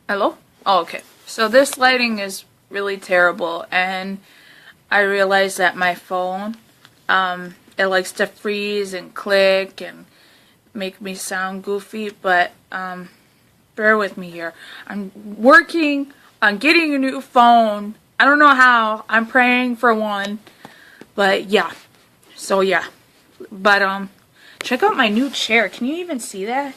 Hello? Oh, okay. So this lighting is really terrible, and I realize that my phone, it likes to freeze and click and make me sound goofy, but bear with me here. I'm working on getting a new phone. I don't know how. I'm praying for one, but yeah. So yeah. But check out my new chair. Can you even see that?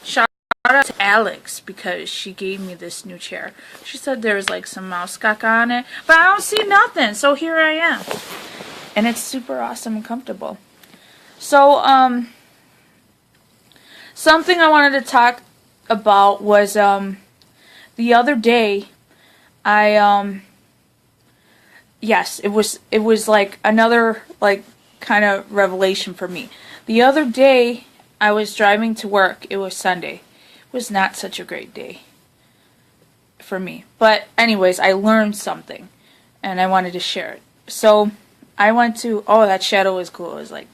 Shout out to Alex because she gave me this new chair. She said there was like some mouse caca on it, but I don't see nothing. So here I am, and it's super awesome and comfortable. So something I wanted to talk about was the other day I yes, it was like another like kind of revelation for me. The other day I was driving to work. It was Sunday. It was not such a great day for me. But anyways, I learned something and I wanted to share it. So I went to, oh, that shadow is cool. It was like,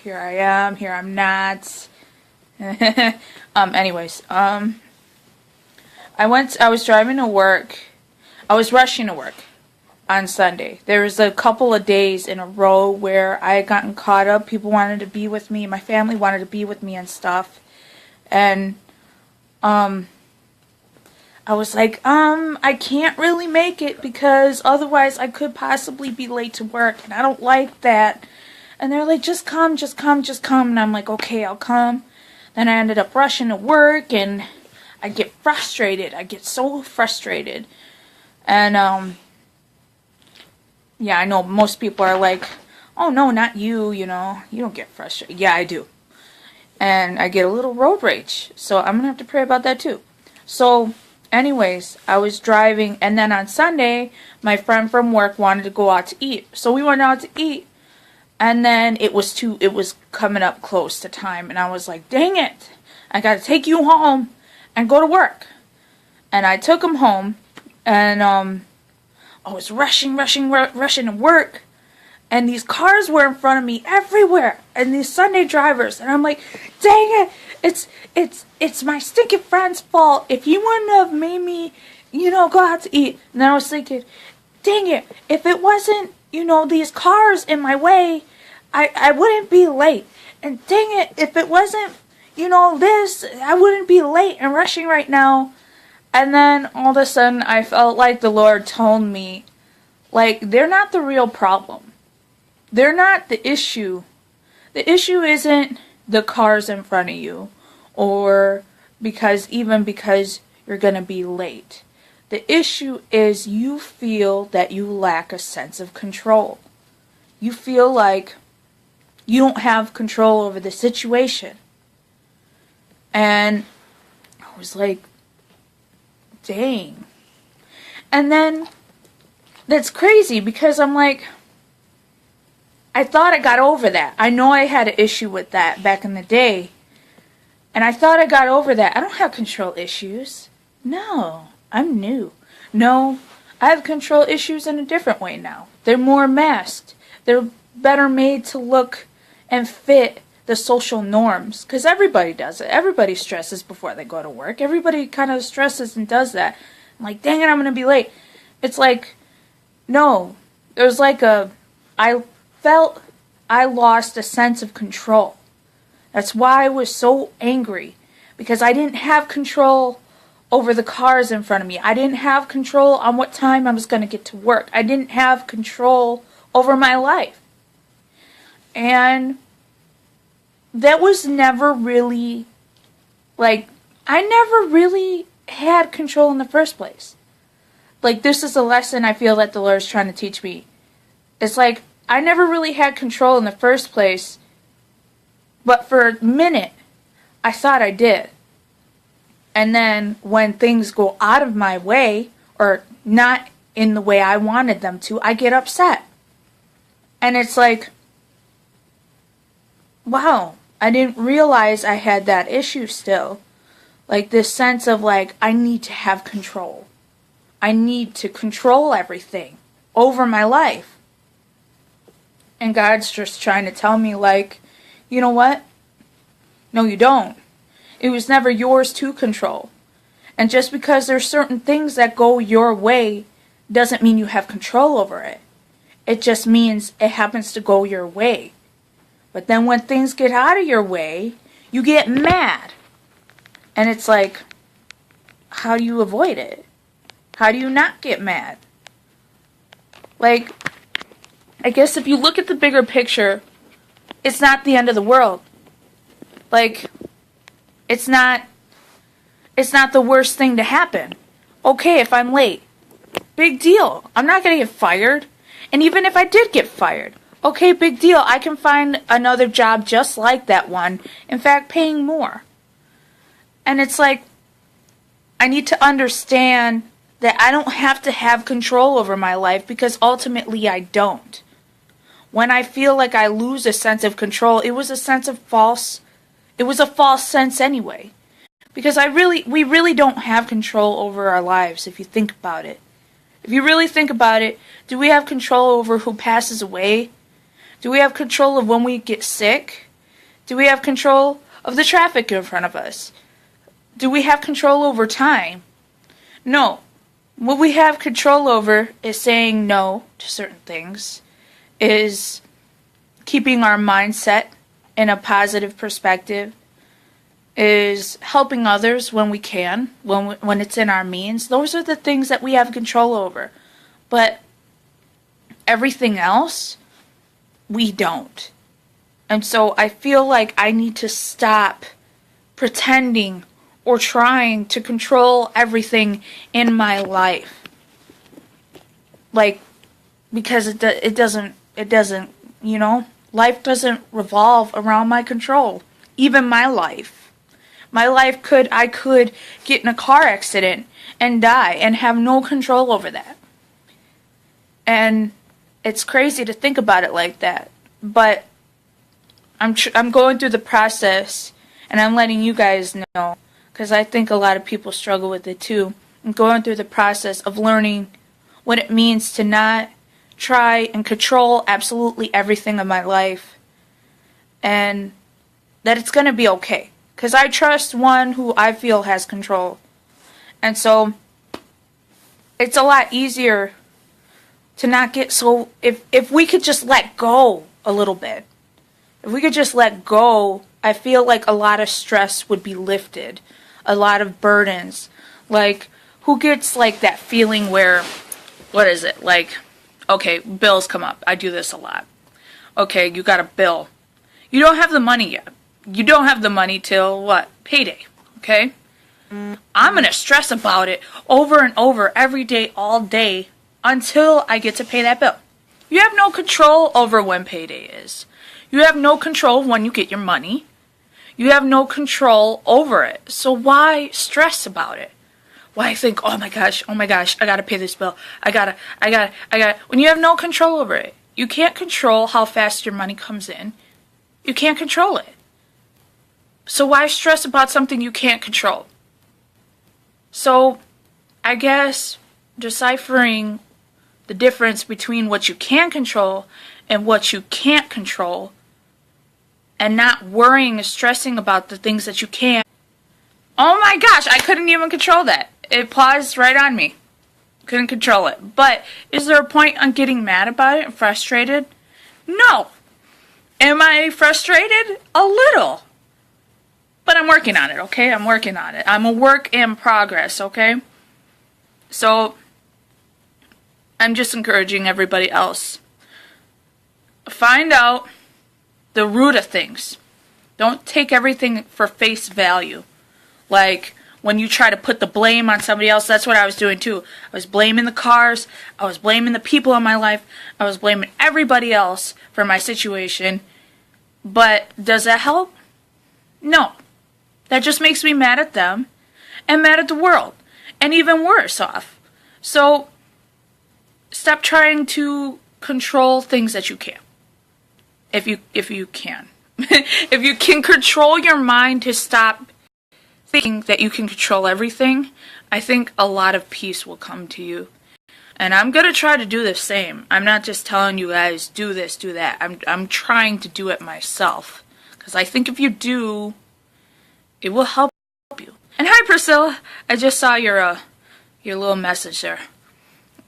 here I am, here I'm not. I was driving to work. I was rushing to work on Sunday. There was a couple of days in a row where I had gotten caught up. People wanted to be with me. My family wanted to be with me and stuff. And I was like, I can't really make it because otherwise I could possibly be late to work, and I don't like that. And they're like, just come, just come, just come. And I'm like, okay, I'll come. Then I ended up rushing to work, and I get frustrated. I get so frustrated. And, yeah, I know most people are like, oh, no, not you, you don't get frustrated. Yeah, I do. And I get a little road rage. So I'm going to have to pray about that too. So, anyways, I was driving, and then on Sunday, my friend from work wanted to go out to eat. So we went out to eat, and then it was coming up close to time, and I was like, dang it, I got to take you home and go to work. And I took him home, and I was rushing to work. And these cars were in front of me everywhere, and these Sunday drivers, and I'm like, dang it, it's my stinking friend's fault. If you wouldn't have made me, go out to eat. And then I was thinking, dang it, if it wasn't, these cars in my way, I wouldn't be late. And dang it, if it wasn't, this, I wouldn't be late and rushing right now. And then all of a sudden, I felt like the Lord told me, like, they're not the real problem. They're not the issue. The issue isn't the cars in front of you, or because you're going to be late. The issue is you feel that you lack a sense of control. You feel like you don't have control over the situation. And I was like, dang. And then that's crazy because I'm like, I thought I got over that. I know I had an issue with that back in the day. And I thought I got over that. I don't have control issues. No, I'm new. No, I have control issues in a different way now. They're more masked. They're better made to look and fit the social norms. Because everybody does it. Everybody stresses before they go to work. Everybody kind of stresses and does that. I'm like, dang it, I'm going to be late. It's like, no. There's like I felt I lost a sense of control. That's why I was so angry, because I didn't have control over the cars in front of me. I didn't have control on what time I was going to get to work. I didn't have control over my life. And that was never really, like, I never really had control in the first place. Like, this is a lesson I feel that the Lord's trying to teach me. It's like, I never really had control in the first place, but for a minute, I thought I did. And then when things go out of my way, or not in the way I wanted them to, I get upset. And it's like, wow, I didn't realize I had that issue still. Like this sense of like, I need to have control. I need to control everything over my life. And God's just trying to tell me, like, you know what? No, you don't. It was never yours to control. And just because there's certain things that go your way doesn't mean you have control over it. It just means it happens to go your way. But then when things get out of your way, you get mad. And it's like, how do you avoid it? How do you not get mad? Like, I guess if you look at the bigger picture, it's not the end of the world. Like, it's not the worst thing to happen. Okay, if I'm late, big deal. I'm not going to get fired. And even if I did get fired, okay, big deal. I can find another job just like that one. In fact, paying more. And it's like, I need to understand that I don't have to have control over my life, because ultimately I don't. When I feel like I lose a sense of control, it was a false sense anyway. Because we really don't have control over our lives, if you think about it. If you really think about it, do we have control over who passes away? Do we have control of when we get sick? Do we have control of the traffic in front of us? Do we have control over time? No. What we have control over is saying no to certain things, is keeping our mindset in a positive perspective, is helping others when we can, when it's in our means. Those are the things that we have control over. But everything else, we don't. And so I feel like I need to stop pretending or trying to control everything in my life. Like, because it doesn't, life doesn't revolve around my control. Even my life. I could get in a car accident and die and have no control over that. And it's crazy to think about it like that. But I'm going through the process, and I'm letting you guys know, because I think a lot of people struggle with it too. I'm going through the process of learning what it means to not try and control absolutely everything in my life, and that it's going to be okay. Because I trust one who I feel has control. And so it's a lot easier to not get so... If we could just let go a little bit. If we could just let go, I feel like a lot of stress would be lifted. A lot of burdens. Like, who gets like that feeling where... What is it? Like, okay, bills come up. I do this a lot. Okay, you got a bill. You don't have the money yet. You don't have the money till, what? Payday, okay? I'm going to stress about it over and over every day, all day, until I get to pay that bill. You have no control over when payday is. You have no control when you get your money. You have no control over it. So why stress about it? Why think, oh my gosh, I got to pay this bill. I got to. When you have no control over it. You can't control how fast your money comes in. You can't control it. So why stress about something you can't control? So, I guess deciphering the difference between what you can control and what you can't control, and not worrying and stressing about the things that you can't. Oh my gosh, I couldn't even control that. It paused right on me. Couldn't control it. But is there a point on getting mad about it and frustrated? No. Am I frustrated? A little. But I'm working on it, okay? I'm working on it. I'm a work in progress, okay? So, I'm just encouraging everybody else. Find out the root of things. Don't take everything for face value. Like, when you try to put the blame on somebody else, that's what I was doing too. I was blaming the cars. I was blaming the people in my life. I was blaming everybody else for my situation. But does that help? No. That just makes me mad at them and mad at the world, and even worse off. So stop trying to control things that you can't. If you can. If you can control your mind to stop thinking that you can control everything, I think a lot of peace will come to you. And I'm going to try to do the same. I'm not just telling you guys, do this, do that. I'm trying to do it myself. Because I think if you do, it will help you. And hi, Priscilla. I just saw your little message there.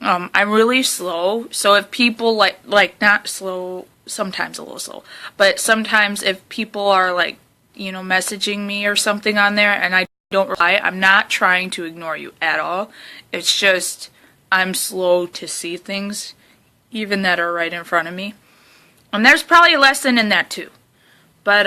I'm really slow, so if people like not slow, sometimes a little slow, but sometimes if people are like, messaging me or something on there and I don't reply, I'm not trying to ignore you at all. It's just I'm slow to see things, even that are right in front of me. And there's probably a lesson in that too. But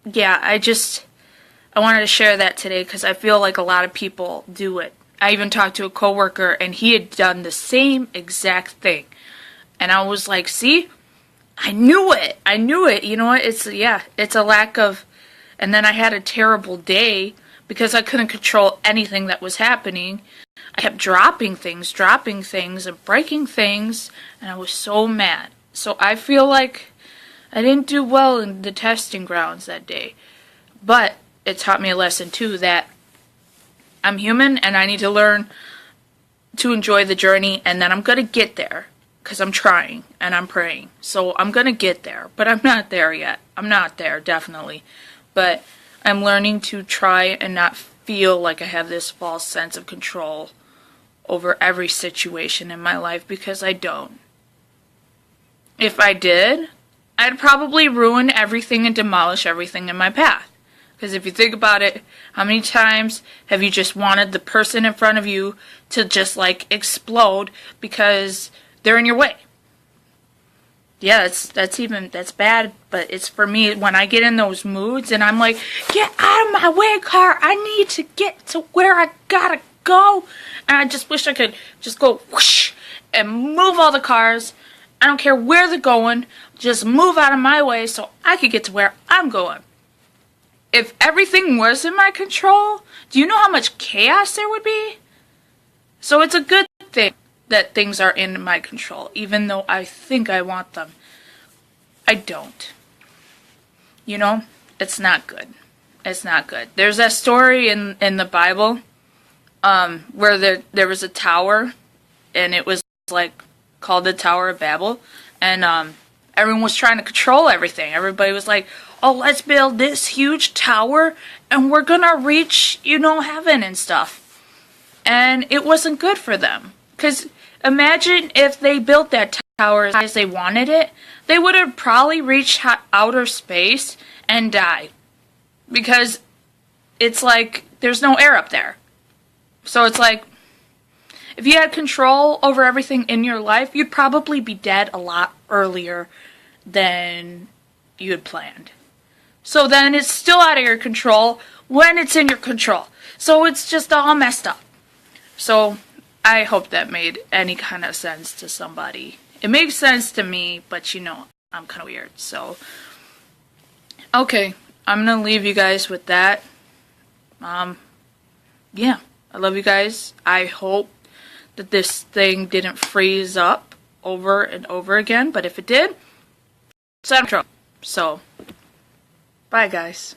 yeah, I wanted to share that today because I feel like a lot of people do it. I even talked to a coworker and he had done the same exact thing. And I was like, see, I knew it. I knew it. You know what? It's a lack of, and then I had a terrible day because I couldn't control anything that was happening. I kept dropping things and breaking things, and I was so mad. So I feel like I didn't do well in the testing grounds that day. But it taught me a lesson too, that I'm human and I need to learn to enjoy the journey, and then I'm going to get there because I'm trying and I'm praying. So I'm going to get there, but I'm not there yet. I'm not there, definitely. But I'm learning to try and not feel like I have this false sense of control over every situation in my life, because I don't. If I did, I'd probably ruin everything and demolish everything in my path. Because if you think about it, how many times have you just wanted the person in front of you to just like explode because they're in your way? Yeah, that's bad, but it's for me when I get in those moods and I'm like, get out of my way, car. I need to get to where I gotta go. And I just wish I could just go whoosh and move all the cars. I don't care where they're going. Just move out of my way so I could get to where I'm going. If everything was in my control, do you know how much chaos there would be? So it's a good thing that things are in my control, even though I think I want them. I don't. It's not good. It's not good. There's that story in the Bible where there was a tower, and it was like called the Tower of Babel, and everyone was trying to control everything. Everybody was like, oh, let's build this huge tower, and we're gonna reach, heaven and stuff. And it wasn't good for them. Because imagine if they built that tower as high as they wanted it, they would have probably reached outer space and died. Because it's like, there's no air up there. So it's like, if you had control over everything in your life, you'd probably be dead a lot earlier than you had planned. So then it's still out of your control when it's in your control. So it's just all messed up. So I hope that made any kind of sense to somebody. It makes sense to me, but I'm kind of weird. So, okay, I'm going to leave you guys with that. Yeah, I love you guys. I hope that this thing didn't freeze up over and over again, but if it did, it's out of control. So, bye guys.